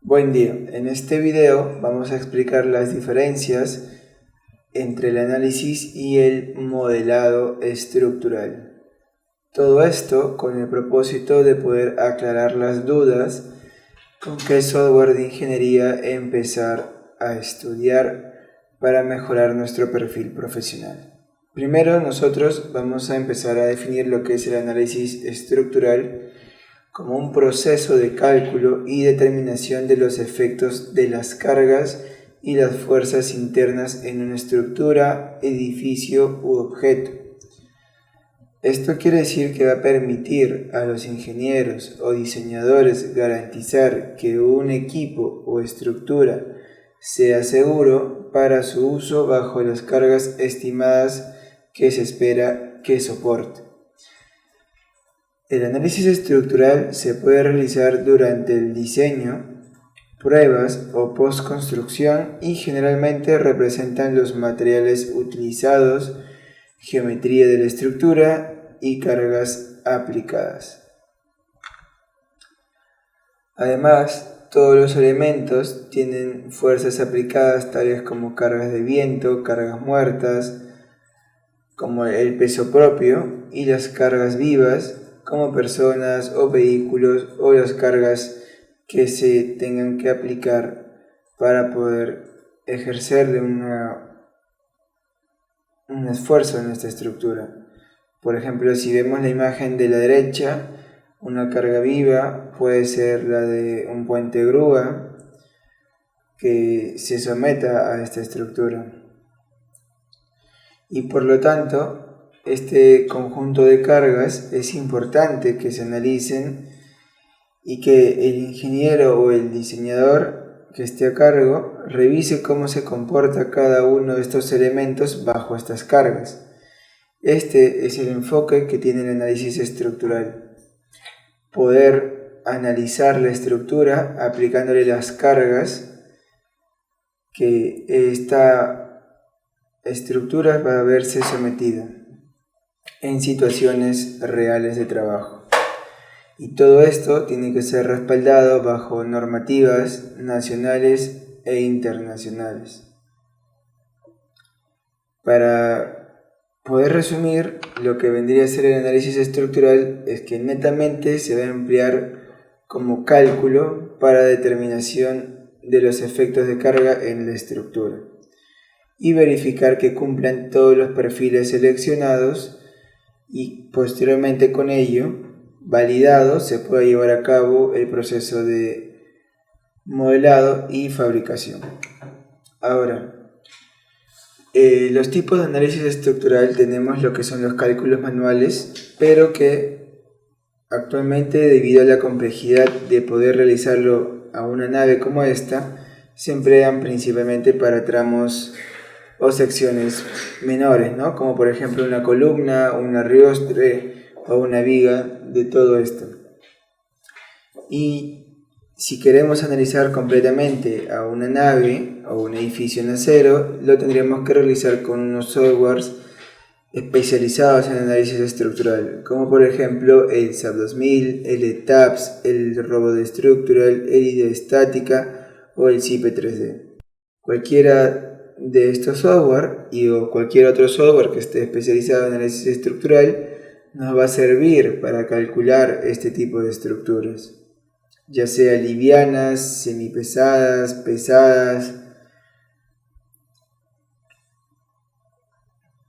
Buen día, en este video vamos a explicar las diferencias entre el análisis y el modelado estructural. Todo esto con el propósito de poder aclarar las dudas con qué software de ingeniería empezar a estudiar para mejorar nuestro perfil profesional. Primero nosotros vamos a empezar a definir lo que es el análisis estructural como un proceso de cálculo y determinación de los efectos de las cargas y las fuerzas internas en una estructura, edificio u objeto. Esto quiere decir que va a permitir a los ingenieros o diseñadores garantizar que un equipo o estructura sea seguro para su uso bajo las cargas estimadas que se espera que soporte. El análisis estructural se puede realizar durante el diseño, pruebas o postconstrucción y generalmente representan los materiales utilizados, geometría de la estructura y cargas aplicadas. Además, todos los elementos tienen fuerzas aplicadas tales como cargas de viento, cargas muertas, como el peso propio, y las cargas vivas, como personas o vehículos, o las cargas que se tengan que aplicar para poder ejercerle un esfuerzo en esta estructura. Por ejemplo, si vemos la imagen de la derecha, una carga viva puede ser la de un puente grúa que se someta a esta estructura. Y por lo tanto, este conjunto de cargas es importante que se analicen y que el ingeniero o el diseñador que esté a cargo revise cómo se comporta cada uno de estos elementos bajo estas cargas. Este es el enfoque que tiene el análisis estructural. Poder analizar la estructura aplicándole las cargas que esta estructura va a verse sometida en situaciones reales de trabajo. Y todo esto tiene que ser respaldado bajo normativas nacionales e internacionales. Para poder resumir, lo que vendría a ser el análisis estructural es que netamente se va a emplear como cálculo para determinación de los efectos de carga en la estructura y verificar que cumplan todos los perfiles seleccionados, y posteriormente con ello, validado, se puede llevar a cabo el proceso de modelado y fabricación. Ahora, los tipos de análisis estructural tenemos lo que son los cálculos manuales, pero que actualmente, debido a la complejidad de poder realizarlo a una nave como esta, se emplean principalmente para tramos o secciones menores, ¿no? Como por ejemplo una columna, un arriostre o una viga de todo esto. Y si queremos analizar completamente a una nave o un edificio en acero, lo tendríamos que realizar con unos softwares especializados en análisis estructural, como por ejemplo el SAP 2000, el ETAPS, el Robot Structural, el IDE Estática o el CIPE 3D. Cualquiera de estos software o cualquier otro software que esté especializado en análisis estructural nos va a servir para calcular este tipo de estructuras, ya sea livianas, semipesadas, pesadas,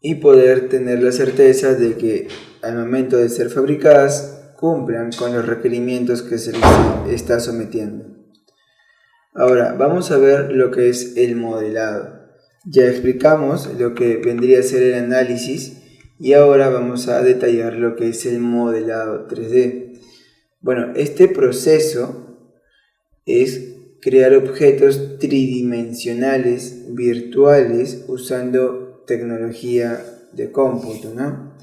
y poder tener la certeza de que al momento de ser fabricadas cumplan con los requerimientos que se les está sometiendo. Ahora vamos a ver lo que es el modelado. Ya explicamos lo que vendría a ser el análisis y ahora vamos a detallar lo que es el modelado 3D. Bueno, este proceso es crear objetos tridimensionales virtuales usando tecnología de cómputo, ¿no?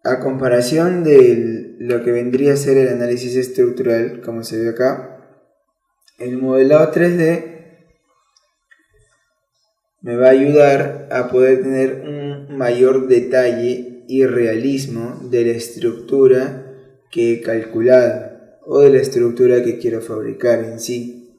A comparación de lo que vendría a ser el análisis estructural, como se ve acá, el modelado 3D me va a ayudar a poder tener un mayor detalle y realismo de la estructura que he calculado o de la estructura que quiero fabricar en sí.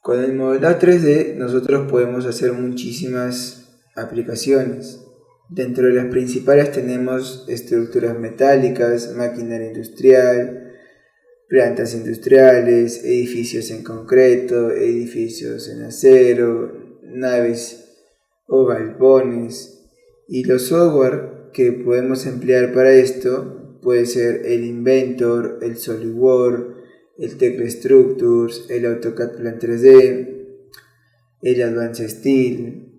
Con el modelado 3D nosotros podemos hacer muchísimas aplicaciones. Dentro de las principales tenemos estructuras metálicas, maquinaria industrial, plantas industriales, edificios en concreto, edificios en acero, naves o galpones. Y los software que podemos emplear para esto puede ser el Inventor, el SolidWorks, el Tecla Structures, el AutoCAD Plan 3D, el Advanced Steel,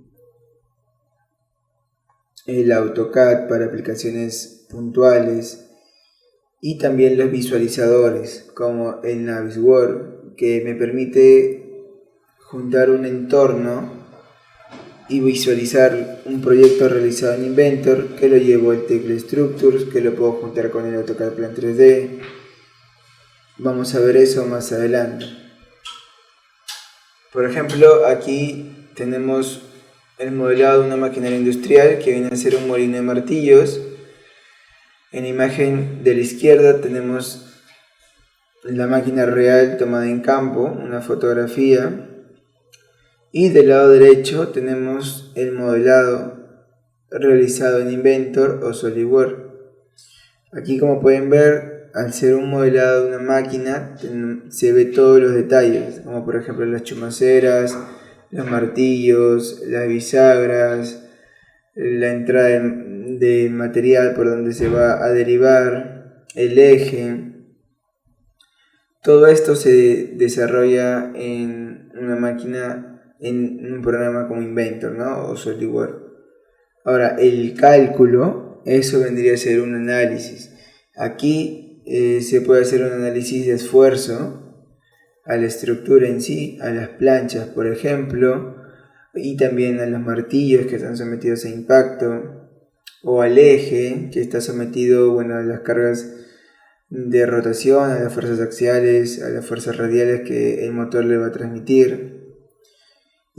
el AutoCAD para aplicaciones puntuales y también los visualizadores como el Navisworks, que me permite juntar un entorno y visualizar un proyecto realizado en Inventor que lo llevo al Tecla Structures, que lo puedo juntar con el AutoCAD Plan 3D. Vamos a ver eso más adelante. Por ejemplo, aquí tenemos el modelado de una maquinaria industrial que viene a ser un molino de martillos. En la imagen de la izquierda tenemos la máquina real tomada en campo, una fotografía, y del lado derecho tenemos el modelado realizado en Inventor o SolidWorks. Aquí, como pueden ver, al ser un modelado de una máquina se ve todos los detalles, como por ejemplo las chumaceras, los martillos, las bisagras, la entrada de material por donde se va a derivar, el eje. Todo esto se desarrolla en una máquina, en un programa como Inventor, ¿no? O SolidWorks. Ahora, el cálculo, eso vendría a ser un análisis. Aquí se puede hacer un análisis de esfuerzo a la estructura en sí, a las planchas por ejemplo, y también a los martillos que están sometidos a impacto, o al eje que está sometido, a las cargas de rotación, a las fuerzas axiales, a las fuerzas radiales que el motor le va a transmitir.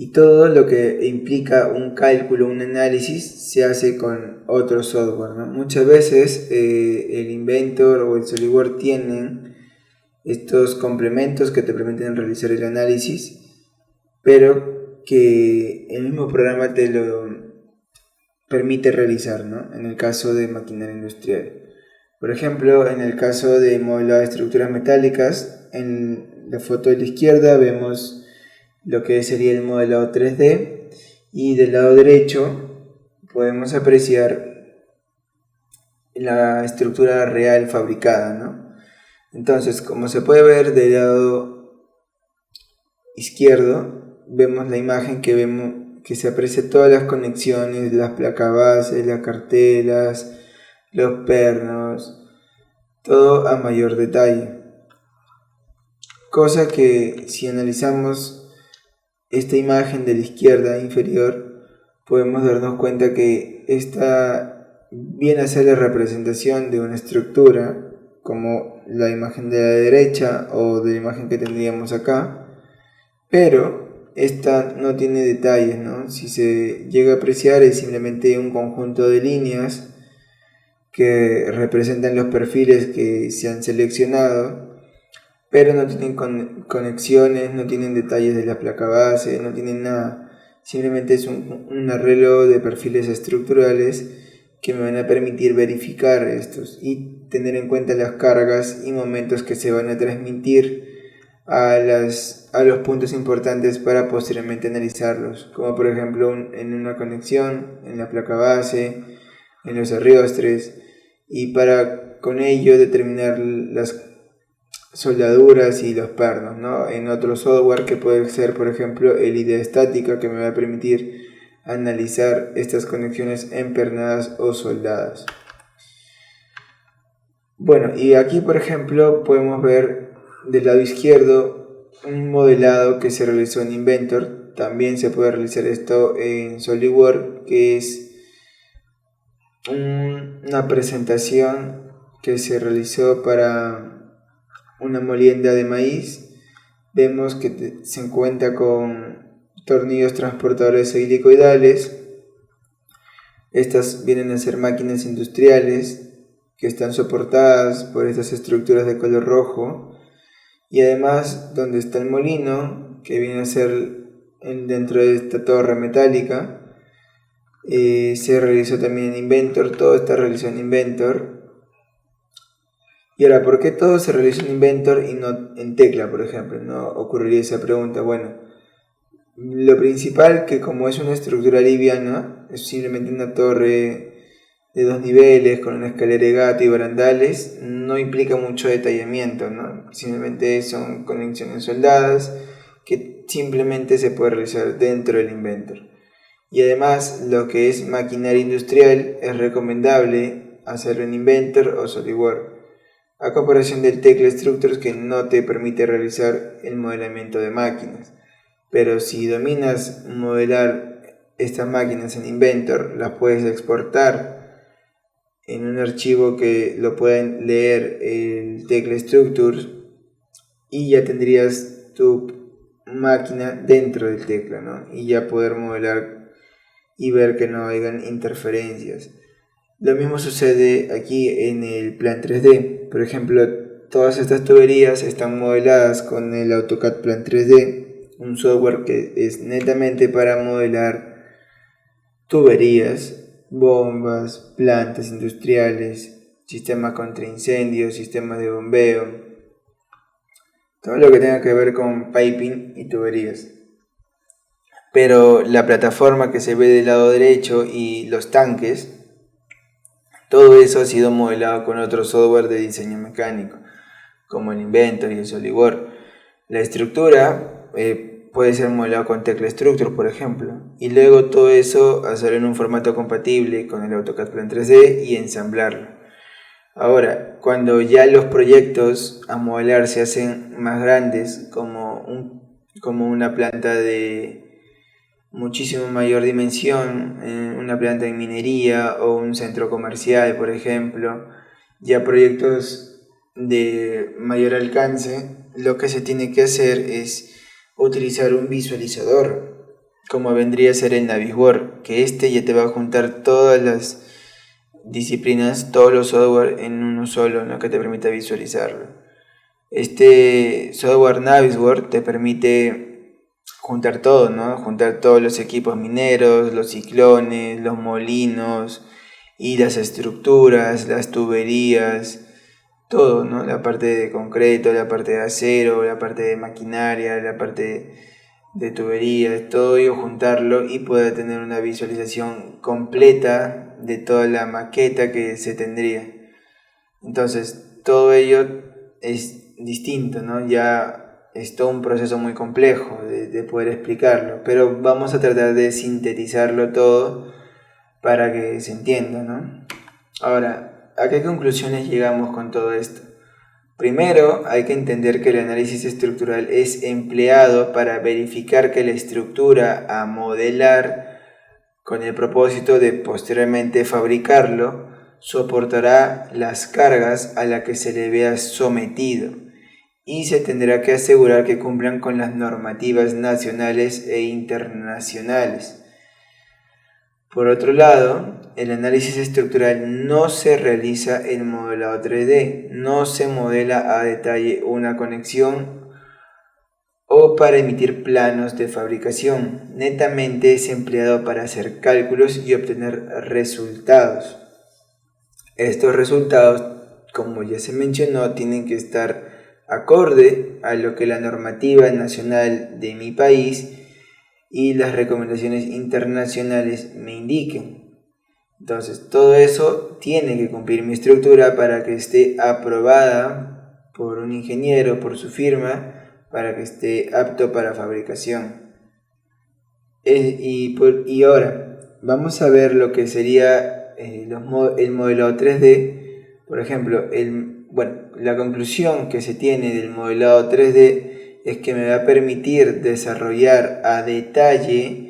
Y todo lo que implica un cálculo, un análisis, se hace con otro software, ¿no? Muchas veces el Inventor o el SolidWorks tienen estos complementos que te permiten realizar el análisis, pero que el mismo programa te lo permite realizar, ¿no? En el caso de maquinaria industrial. Por ejemplo, en el caso de modelado de estructuras metálicas, en la foto de la izquierda vemos lo que sería el modelado 3D, y del lado derecho podemos apreciar la estructura real fabricada, ¿no? Entonces, como se puede ver del lado izquierdo, vemos la imagen que se aprecia todas las conexiones, las placas base, las cartelas, los pernos, todo a mayor detalle. Cosa que si analizamos esta imagen de la izquierda inferior, podemos darnos cuenta que esta viene a ser la representación de una estructura, como la imagen de la derecha o de la imagen que tendríamos acá, pero esta no tiene detalles, ¿no? Si se llega a apreciar, es simplemente un conjunto de líneas que representan los perfiles que se han seleccionado, pero no tienen conexiones, no tienen detalles de la placa base, no tienen nada. Simplemente es un arreglo de perfiles estructurales que me van a permitir verificar estos y tener en cuenta las cargas y momentos que se van a transmitir a los puntos importantes para posteriormente analizarlos, como por ejemplo en una conexión, en la placa base, en los arriostres, y para con ello determinar las soldaduras y los pernos, ¿no? En otro software que puede ser por ejemplo el IDEA estática, que me va a permitir analizar estas conexiones empernadas o soldadas. Bueno, y aquí por ejemplo podemos ver del lado izquierdo un modelado que se realizó en Inventor. También se puede realizar esto en SolidWorks, que es una presentación que se realizó para una molienda de maíz. Vemos que se cuenta con tornillos transportadores helicoidales. Estas vienen a ser máquinas industriales que están soportadas por estas estructuras de color rojo, y además donde está el molino, que viene a ser dentro de esta torre metálica. Se realizó también en Inventor, todo está realizado en Inventor. Y ahora, ¿por qué todo se realizó en Inventor y no en Tecla, por ejemplo? No ocurriría esa pregunta. Bueno, lo principal, que como es una estructura liviana, es simplemente una torre de 2 niveles con una escalera de gato y barandales, no implica mucho detallamiento, ¿no? Simplemente son conexiones soldadas que simplemente se puede realizar dentro del Inventor. Y además, lo que es maquinaria industrial es recomendable hacerlo en Inventor o SolidWorks, a comparación del Tecla Structures, que no te permite realizar el modelamiento de máquinas. Pero si dominas modelar estas máquinas en Inventor, las puedes exportar en un archivo que lo pueden leer el Tecla Structures y ya tendrías tu máquina dentro del tecla, ¿no? Y ya poder modelar y ver que no hayan interferencias. Lo mismo sucede aquí en el plan 3D. Por ejemplo, todas estas tuberías están modeladas con el AutoCAD Plan 3D, un software que es netamente para modelar tuberías, bombas, plantas industriales, sistemas contra incendios, sistemas de bombeo, todo lo que tenga que ver con piping y tuberías. Pero la plataforma que se ve del lado derecho y los tanques, todo eso ha sido modelado con otro software de diseño mecánico, como el Inventor y el SolidWorks. La estructura puede ser modelado con Tecla Structure, por ejemplo, y luego todo eso hacerlo en un formato compatible con el AutoCAD Plan 3D y ensamblarlo. Ahora, cuando ya los proyectos a modelar se hacen más grandes, como una planta de muchísimo mayor dimensión, una planta de minería o un centro comercial, por ejemplo, ya proyectos de mayor alcance, lo que se tiene que hacer es utilizar un visualizador, como vendría a ser el Navisworks, que ya te va a juntar todas las disciplinas, todos los software en uno solo, ¿no? Que te permita visualizarlo. Este software Navisworks te permite juntar todo, ¿no? Juntar todos los equipos mineros, los ciclones, los molinos y las estructuras, las tuberías, todo, ¿no? La parte de concreto, la parte de acero, la parte de maquinaria, la parte de tuberías, todo ello juntarlo y poder tener una visualización completa de toda la maqueta que se tendría. Entonces, todo ello es distinto, ¿no? Ya es todo un proceso muy complejo de poder explicarlo, pero vamos a tratar de sintetizarlo todo para que se entienda, ¿no? Ahora, ¿a qué conclusiones llegamos con todo esto? Primero, hay que entender que el análisis estructural es empleado para verificar que la estructura a modelar, con el propósito de posteriormente fabricarlo, soportará las cargas a las que se le vea sometido y se tendrá que asegurar que cumplan con las normativas nacionales e internacionales. Por otro lado, el análisis estructural no se realiza en modelado 3D, no se modela a detalle una conexión o para emitir planos de fabricación, netamente es empleado para hacer cálculos y obtener resultados. Estos resultados, como ya se mencionó, tienen que estar acorde a lo que la normativa nacional de mi país y las recomendaciones internacionales me indiquen. Entonces, todo eso tiene que cumplir mi estructura para que esté aprobada por un ingeniero, por su firma, para que esté apto para fabricación. Y ahora, vamos a ver lo que sería el modelado 3D. Por ejemplo, la conclusión que se tiene del modelado 3D es que me va a permitir desarrollar a detalle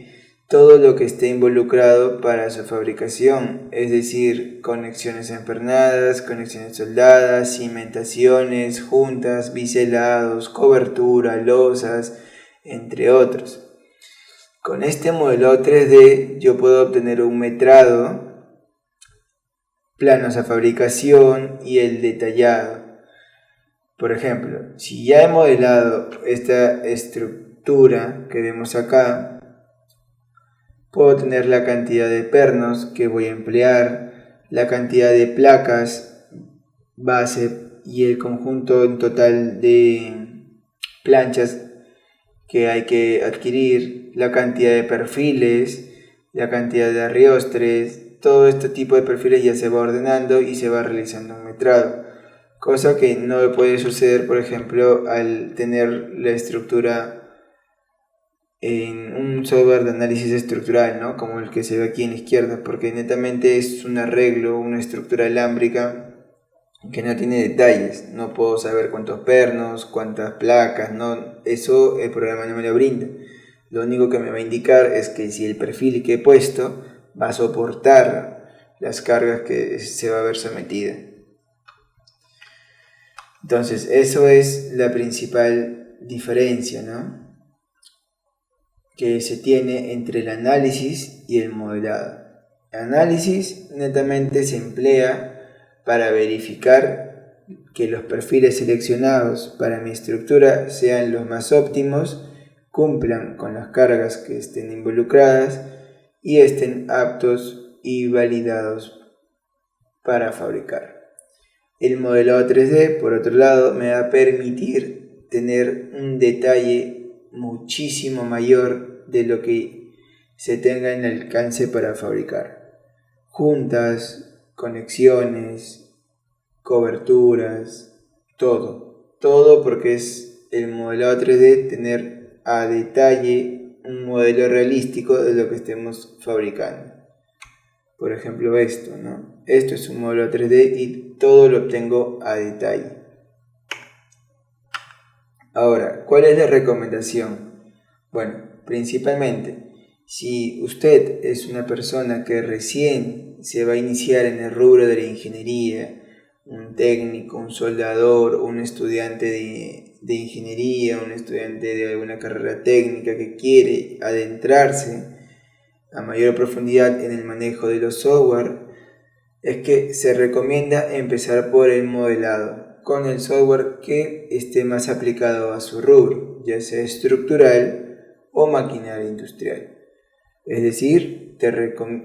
todo lo que esté involucrado para su fabricación, es decir, conexiones empernadas, conexiones soldadas, cimentaciones, juntas, biselados, cobertura, losas, entre otros. Con este modelado 3D yo puedo obtener un metrado, planos a fabricación y el detallado. Por ejemplo, si ya he modelado esta estructura que vemos acá, puedo tener la cantidad de pernos que voy a emplear, la cantidad de placas base y el conjunto en total de planchas que hay que adquirir, la cantidad de perfiles, la cantidad de arriostres. Todo este tipo de perfiles ya se va ordenando y se va realizando un metrado, cosa que no puede suceder, por ejemplo, al tener la estructura en un software de análisis estructural, ¿no? Como el que se ve aquí en la izquierda, porque netamente es un arreglo, una estructura alámbrica que no tiene detalles. No puedo saber cuántos pernos, cuántas placas, no, eso el programa no me lo brinda. Lo único que me va a indicar es que si el perfil que he puesto va a soportar las cargas que se va a ver sometida. Entonces, eso es la principal diferencia, ¿no?, que se tiene entre el análisis y el modelado. El análisis netamente se emplea para verificar que los perfiles seleccionados para mi estructura sean los más óptimos, cumplan con las cargas que estén involucradas y estén aptos y validados para fabricar. El modelado 3D, por otro lado, me va a permitir tener un detalle muchísimo mayor de lo que se tenga en alcance para fabricar. Juntas, conexiones, coberturas, todo porque es el modelado 3D tener a detalle un modelo realístico de lo que estemos fabricando. Por ejemplo esto, ¿no? Esto es un modelo 3D y todo lo obtengo a detalle. Ahora, ¿cuál es la recomendación? Bueno, principalmente, si usted es una persona que recién se va a iniciar en el rubro de la ingeniería, un técnico, un soldador, un estudiante de ingeniería, un estudiante de alguna carrera técnica que quiere adentrarse a mayor profundidad en el manejo de los software, es que se recomienda empezar por el modelado, con el software que esté más aplicado a su rubro, ya sea estructural o maquinaria industrial. Es decir,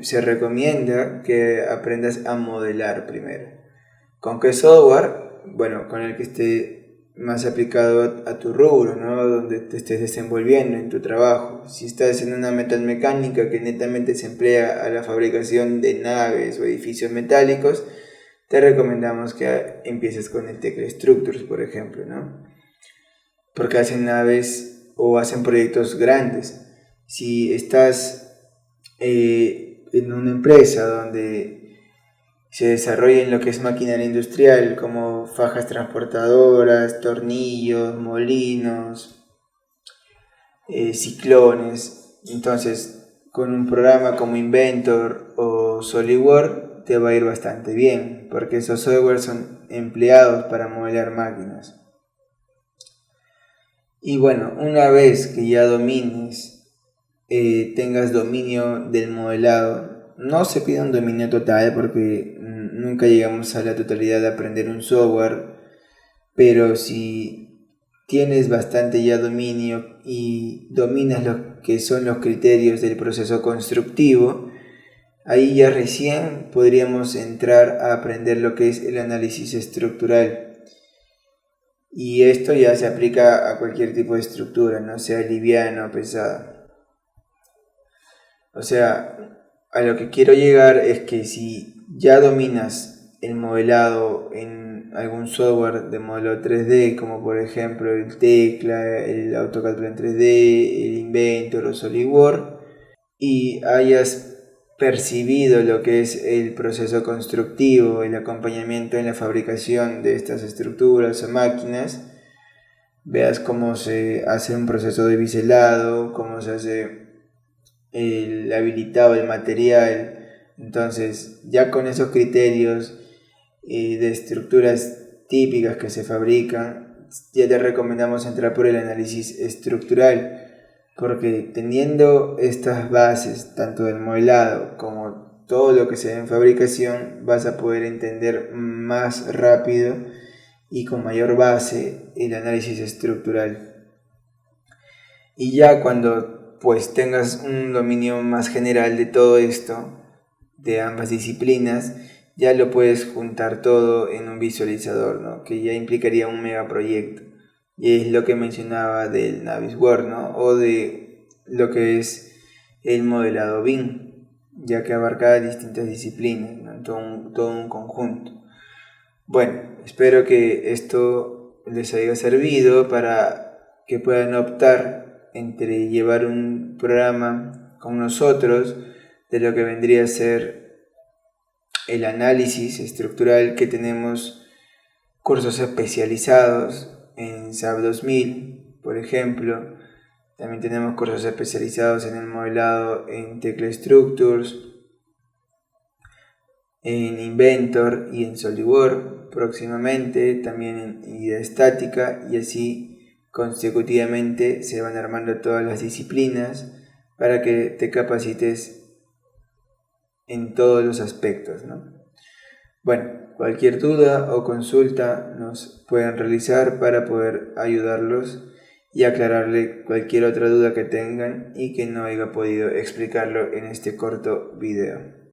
se recomienda que aprendas a modelar primero. ¿Con qué software? Bueno, con el que esté más aplicado a tu rubro, ¿no?, donde te estés desenvolviendo en tu trabajo. Si estás en una metalmecánica que netamente se emplea a la fabricación de naves o edificios metálicos, te recomendamos que empieces con el Tecla Structures, por ejemplo, ¿no?, porque hacen naves o hacen proyectos grandes. Si estás en una empresa donde se desarrolla en lo que es maquinaria industrial, como fajas transportadoras, tornillos, molinos, ciclones, entonces con un programa como Inventor o SolidWorks te va a ir bastante bien, porque esos software son empleados para modelar máquinas. Y bueno, una vez que ya domines, tengas dominio del modelado, no se pide un dominio total porque nunca llegamos a la totalidad de aprender un software, pero si tienes bastante ya dominio y dominas lo que son los criterios del proceso constructivo, ahí ya recién podríamos entrar a aprender lo que es el análisis estructural. Y esto ya se aplica a cualquier tipo de estructura, no sea liviana o pesada. O sea, a lo que quiero llegar es que si ya dominas el modelado en algún software de modelo 3D, como por ejemplo el Tecla, el AutoCAD Plan 3D, el Inventor o SolidWorks, y hayas percibido lo que es el proceso constructivo, el acompañamiento en la fabricación de estas estructuras o máquinas, veas cómo se hace un proceso de biselado, cómo se hace el habilitado del material. Entonces, ya con esos criterios de estructuras típicas que se fabrican, ya te recomendamos entrar por el análisis estructural, porque teniendo estas bases, tanto del modelado como todo lo que se ve en fabricación, vas a poder entender más rápido y con mayor base el análisis estructural. Y ya cuando pues tengas un dominio más general de todo esto, de ambas disciplinas, ya lo puedes juntar todo en un visualizador, ¿no? Que ya implicaría un megaproyecto. Y es lo que mencionaba del Navisworks, ¿no? O de lo que es el modelado BIM, ya que abarca distintas disciplinas, ¿no? Todo un conjunto. Bueno, espero que esto les haya servido para que puedan optar entre llevar un programa con nosotros de lo que vendría a ser el análisis estructural, que tenemos cursos especializados en SAP 2000, por ejemplo. También tenemos cursos especializados en el modelado en Tecla Structures, en Inventor y en SolidWorks próximamente, también en idea estática, y así consecutivamente se van armando todas las disciplinas para que te capacites en todos los aspectos, ¿no? Bueno, cualquier duda o consulta nos pueden realizar para poder ayudarlos y aclararle cualquier otra duda que tengan y que no haya podido explicarlo en este corto video.